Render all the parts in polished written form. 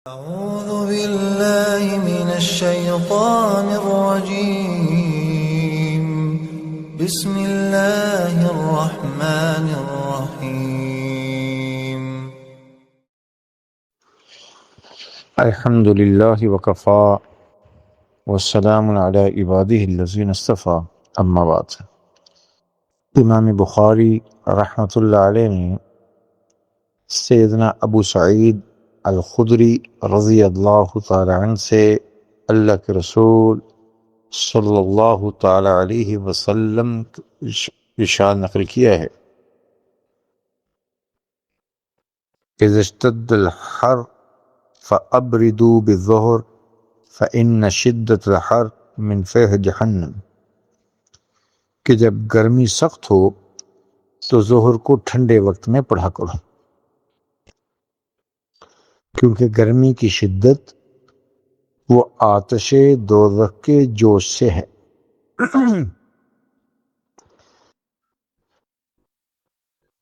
أعوذ بالله من الشيطان الرجيم. بسم الله الرحمن الرحيم. الحمد لله وكفى والسلام على عباده الذين اصطفى اما بعد۔ امام بخاری رحمۃ اللہ علیہ نے سیدنا ابو سعید الخدری رضی اللہ تعالی عنہ سے اللہ کے رسول صلی اللہ تعالی علیہ وسلم ارشاد نقل کیا ہے، اذا اشتد الحر فابردوا بالظہر فإن شدت الحر من فیح جہنم، کہ جب گرمی سخت ہو تو ظہر کو ٹھنڈے وقت میں پڑھا کرو، کیونکہ گرمی کی شدت وہ آتش دوزخ کے جوش سے ہے۔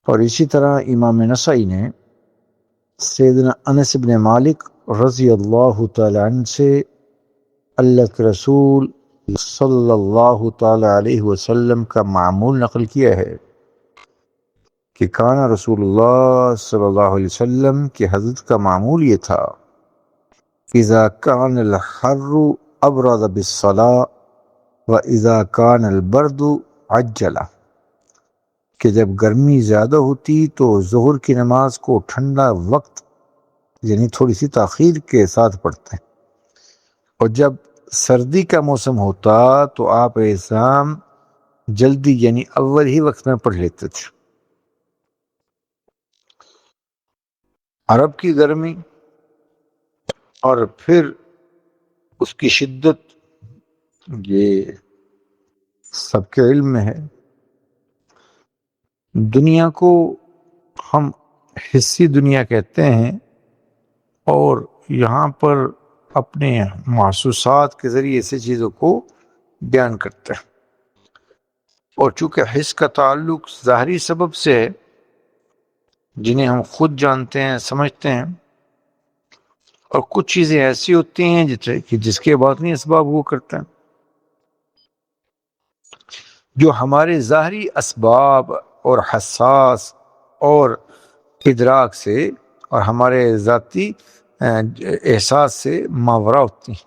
اور اسی طرح امام نسائی نے سیدنا انس بن مالک رضی اللہ تعالی عنہ سے اللہ کے رسول صلی اللہ تعالی علیہ وسلم کا معمول نقل کیا ہے کہ کان رسول اللہ صلی اللہ علیہ وسلم کی حضرت کا معمول یہ تھا، اذا کان الحر ابرد بالصلاة واذا کان البرد عجل، کہ جب گرمی زیادہ ہوتی تو ظہر کی نماز کو ٹھنڈا وقت یعنی تھوڑی سی تاخیر کے ساتھ پڑھتے ہیں، اور جب سردی کا موسم ہوتا تو آپ علیہ السلام جلدی یعنی اول ہی وقت میں پڑھ لیتے تھے۔ عرب کی گرمی اور پھر اس کی شدت یہ سب کے علم میں ہے۔ دنیا کو ہم حسی دنیا کہتے ہیں، اور یہاں پر اپنے محسوسات کے ذریعے سے چیزوں کو بیان کرتے ہیں، اور چونکہ حس کا تعلق ظاہری سبب سے ہے جنہیں ہم خود جانتے ہیں سمجھتے ہیں، اور کچھ چیزیں ایسی ہوتی ہیں جس کے باطنی اسباب وہ کرتے ہیں، جو ہمارے ظاہری اسباب اور حساس اور ادراک سے اور ہمارے ذاتی احساس سے ماورا ہوتی ہیں۔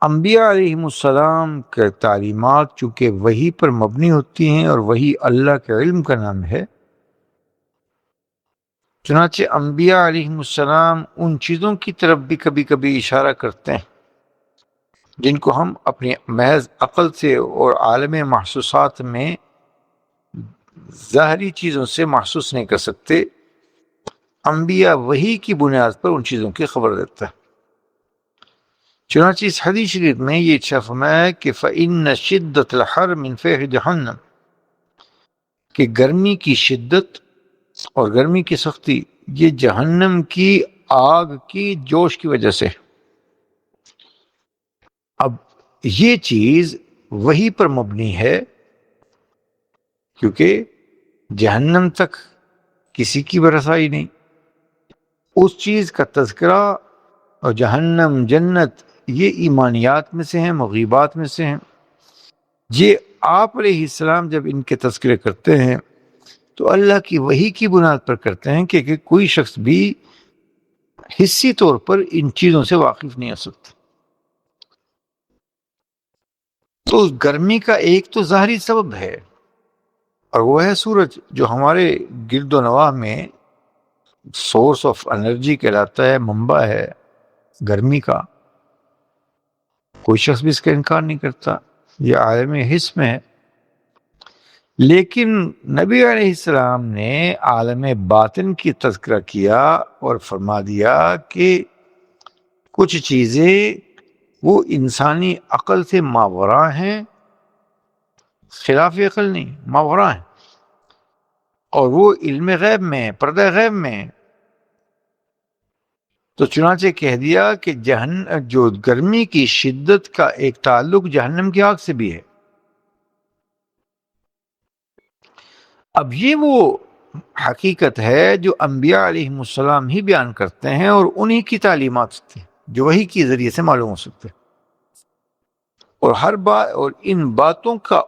انبیاء علیہم السلام کے تعلیمات چونکہ وحی پر مبنی ہوتی ہیں، اور وحی اللہ کے علم کا نام ہے، چنانچہ انبیاء علیہم السلام ان چیزوں کی طرف بھی کبھی کبھی اشارہ کرتے ہیں جن کو ہم اپنی محض عقل سے اور عالم محسوسات میں ظاہری چیزوں سے محسوس نہیں کر سکتے۔ انبیاء وحی کی بنیاد پر ان چیزوں کی خبر دیتا ہے۔ چنانچہ اس حدیث شریف میں یہ ارشاد فرمایا ہے کہ فَإِنَّ شِدَّةَ الْحَرِّ مِنْ فَيْحِ جَهَنَّمَ، کہ گرمی کی شدت اور گرمی کی سختی یہ جہنم کی آگ کی جوش کی وجہ سے۔ اب یہ چیز وحی پر مبنی ہے، کیونکہ جہنم تک کسی کی برسائی نہیں، اس چیز کا تذکرہ اور جہنم جنت یہ ایمانیات میں سے ہیں، مغیبات میں سے ہیں۔ یہ آپ علیہ السلام جب ان کے تذکرے کرتے ہیں تو اللہ کی وحی کی بنیاد پر کرتے ہیں کہ کوئی شخص بھی حسی طور پر ان چیزوں سے واقف نہیں ہو سکتا۔ تو گرمی کا ایک تو ظاہری سبب ہے، اور وہ ہے سورج، جو ہمارے گرد و نواح میں سورس آف انرجی کہلاتا ہے، منبع ہے گرمی کا، کوئی شخص بھی اس کا انکار نہیں کرتا، یہ عالم حس میں ہے۔ لیکن نبی علیہ السلام نے عالم باطن کی تذکرہ کیا اور فرما دیا کہ کچھ چیزیں وہ انسانی عقل سے ماورا ہیں، خلاف عقل نہیں، ماورا ہیں، اور وہ علم غیب میں، پردہ غیب میں۔ تو چنانچہ کہہ دیا کہ جو گرمی کی شدت کا ایک تعلق جہنم کی آگ سے بھی ہے۔ اب یہ وہ حقیقت ہے جو انبیاء علیہ السلام ہی بیان کرتے ہیں اور انہی کی تعلیمات تھی جو وحی کے ذریعے سے معلوم ہو سکتے، اور ہر بات اور ان باتوں کا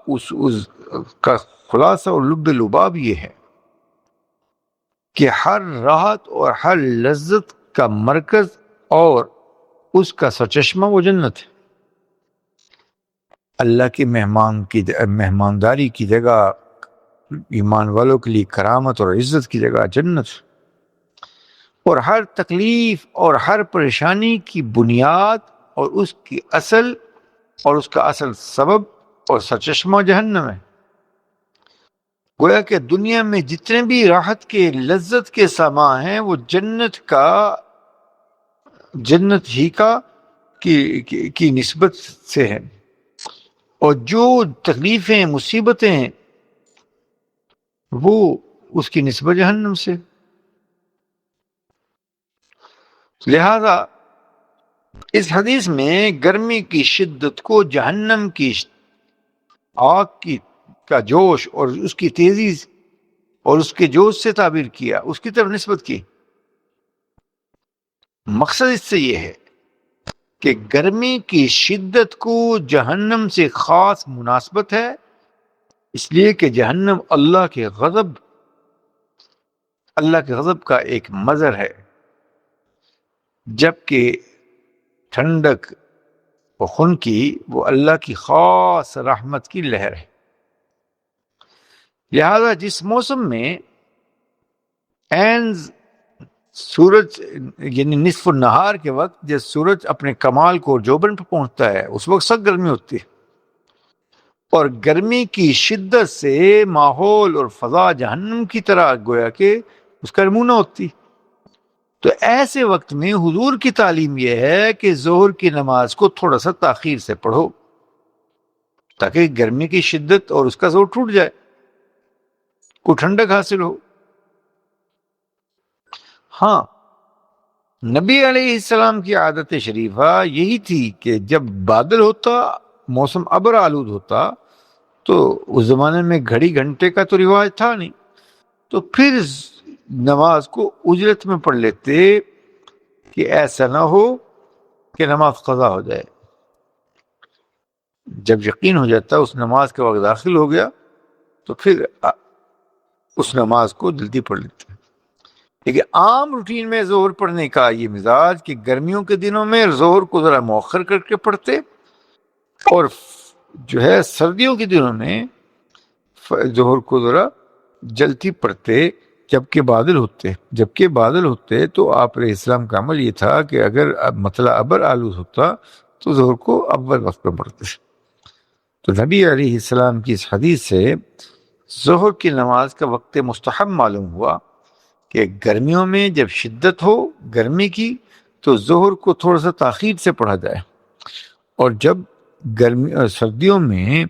کا خلاصہ اور لب لباب یہ ہے کہ ہر راحت اور ہر لذت کا مرکز اور اس کا سرچشمہ وہ جنت ہے۔ اللہ کے مہمانداری کی جگہ، ایمان والوں کے لیے کرامت اور عزت کی جگہ جنت، اور ہر تکلیف اور ہر پریشانی کی بنیاد اور اس کی اصل اور اس کا اصل سبب اور سرچشمہ جہنم ہے۔ گویا کہ دنیا میں جتنے بھی راحت کے لذت کے سامان ہیں وہ جنت ہی کی نسبت سے ہے، اور جو تکلیفیں مصیبتیں ہیں وہ اس کی نسبت جہنم سے۔ لہذا اس حدیث میں گرمی کی شدت کو جہنم کی آگ کا جوش اور اس کی تیزی اور اس کے جوش سے تعبیر کیا، اس کی طرف نسبت کی۔ مقصد اس سے یہ ہے کہ گرمی کی شدت کو جہنم سے خاص مناسبت ہے، اس لیے کہ جہنم اللہ کے غضب کا ایک مظہر ہے، جبکہ ٹھنڈک و خنکی وہ اللہ کی خاص رحمت کی لہر ہے۔ لہذا جس موسم میں عین سورج یعنی نصف النہار کے وقت جب سورج اپنے کمال کو جوبن پہ پہنچتا ہے اس وقت سخت گرمی ہوتی ہے، اور گرمی کی شدت سے ماحول اور فضا جہنم کی طرح گویا کہ اس کا نمونہ ہوتی، تو ایسے وقت میں حضور کی تعلیم یہ ہے کہ ظہر کی نماز کو تھوڑا سا تاخیر سے پڑھو تاکہ گرمی کی شدت اور اس کا زور ٹوٹ جائے، کو ٹھنڈک حاصل ہو۔ ہاں، نبی علیہ السلام کی عادت شریفہ یہی تھی کہ جب بادل ہوتا، موسم ابر آلود ہوتا، تو اس زمانے میں گھڑی گھنٹے کا تو رواج تھا نہیں، تو پھر نماز کو اجرت میں پڑھ لیتے کہ ایسا نہ ہو کہ نماز قضا ہو جائے۔ جب یقین ہو جاتا اس نماز کا وقت داخل ہو گیا تو پھر اس نماز کو جلدی پڑھ لیتے۔ لیکن عام روٹین میں ظہر پڑھنے کا یہ مزاج کہ گرمیوں کے دنوں میں ظہر کو ذرا مؤخر کر کے پڑھتے، اور جو ہے سردیوں کے دنوں میں ظہر کو ذرا جلدی پڑھتے جبکہ بادل ہوتے تو آپ علیہ السلام کا عمل یہ تھا کہ اگر مطلع ابر آلود ہوتا تو ظہر کو اول وقت میں پڑھتے۔ تو نبی علیہ السلام کی اس حدیث سے ظہر کی نماز کا وقت مستحب معلوم ہوا کہ گرمیوں میں جب شدت ہو گرمی کی تو ظہر کو تھوڑا سا تاخیر سے پڑھا جائے، اور جب سردیوں میں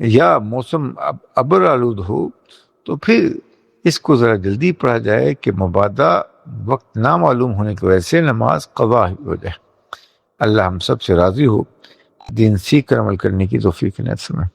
یا موسم ابر آلود ہو تو پھر اس کو ذرا جلدی پڑھا جائے کہ مبادا وقت نہ معلوم ہونے کی وجہ سے نماز قضا ہو جائے۔ اللہ ہم سب سے راضی ہو، دین سیکھ کر عمل کرنے کی توفیق عنایت فرمائے۔